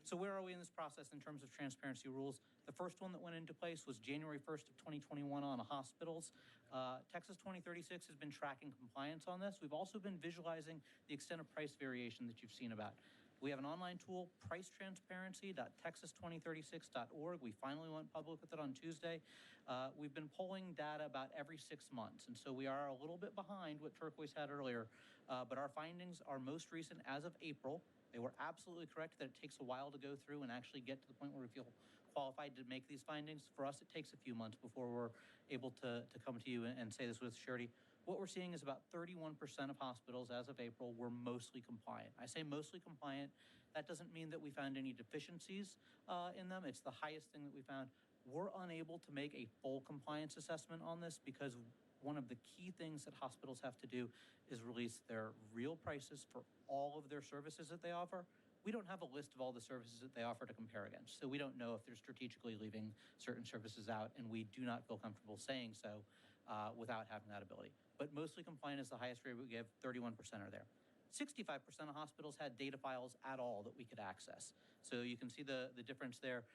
So where are we in this process in terms of transparency rules? The first one that went into place was January 1st of 2021 on hospitals. Texas 2036 has been tracking compliance on this. We've also been visualizing the extent of price variation that you've seen about. We have an online tool, pricetransparency.texas2036.org. We finally went public with it on Tuesday. We've been polling data about every 6 months, and so we are a little bit behind what Turquoise had earlier, but our findings are most recent as of April. They were absolutely correct that it takes a while to go through and actually get to the point where we feel qualified to make these findings. For us, it takes a few months before we're able to come to you and say this with surety. What we're seeing is about 31% of hospitals as of April were mostly compliant. I say mostly compliant. That doesn't mean that we found any deficiencies in them. It's the highest thing that we found. We're unable to make a full compliance assessment on this because one of the key things that hospitals have to do is release their real prices for all of their services that they offer. We don't have a list of all the services that they offer to compare against, so we don't know if they're strategically leaving certain services out, and we do not feel comfortable saying so without having that ability. But mostly compliant is the highest rate we give, 31% are there. 65% of hospitals had data files at all that we could access. So you can see the difference there.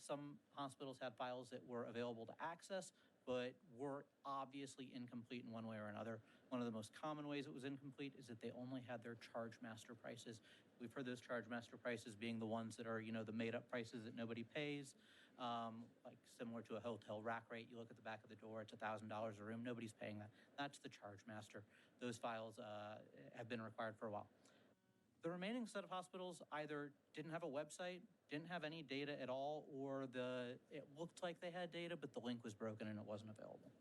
Some hospitals had files that were available to access, but were obviously incomplete in one way or another. One of the most common ways it was incomplete is that they only had their charge master prices. We've heard those charge master prices being the ones that are, the made up prices that nobody pays, like similar to a hotel rack rate. You look at the back of the door, it's $1,000 a room, nobody's paying that. That's the charge master. Those files have been required for a while. The remaining set of hospitals either didn't have a website, didn't have any data at all, or it looked like they had data, but the link was broken and it wasn't available.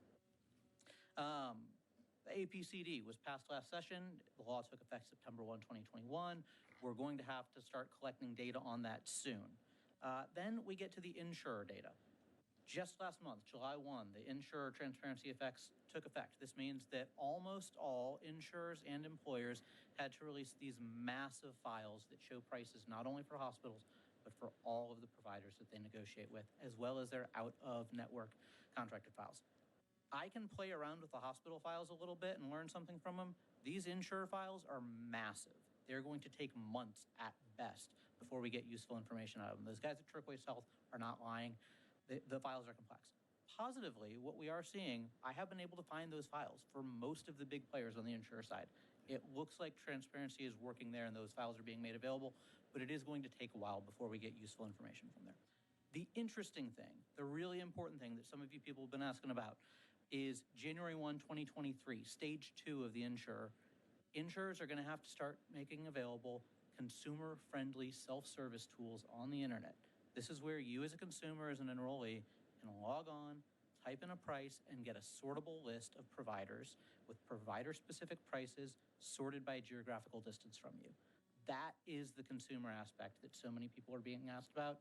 The APCD was passed last session. The law took effect September 1, 2021. We're going to have to start collecting data on that soon. Then we get to the insurer data. Just last month, July 1, the insurer transparency effects took effect. This means that almost all insurers and employers had to release these massive files that show prices not only for hospitals, but for all of the providers that they negotiate with, as well as their out-of-network contracted files. I can play around with the hospital files a little bit and learn something from them. These insurer files are massive. They're going to take months at best before we get useful information out of them. Those guys at Turquoise Health are not lying. The files are complex. Positively, what we are seeing, I have been able to find those files for most of the big players on the insurer side. It looks like transparency is working there and those files are being made available, but it is going to take a while before we get useful information from there. The interesting thing, the really important thing that some of you people have been asking about is January 1, 2023, stage 2 of the insurer. Insurers are going to have to start making available consumer-friendly self-service tools on the internet. This is where you as a consumer, as an enrollee, can log on, type in a price, and get a sortable list of providers with provider-specific prices sorted by geographical distance from you. That is the consumer aspect that so many people are being asked about.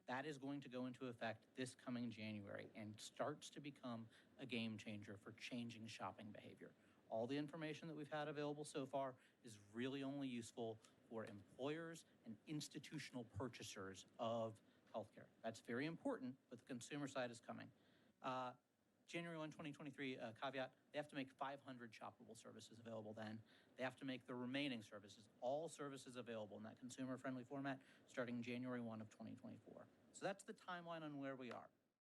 That is going to go into effect this coming January and starts to become a game changer for changing shopping behavior. All the information that we've had available so far is really only useful for employers and institutional purchasers of healthcare. That's very important, but the consumer side is coming. January 1, 2023, caveat, they have to make 500 shoppable services available then. They have to make the remaining services, all services available in that consumer-friendly format starting January 1 of 2024. So that's the timeline on where we are.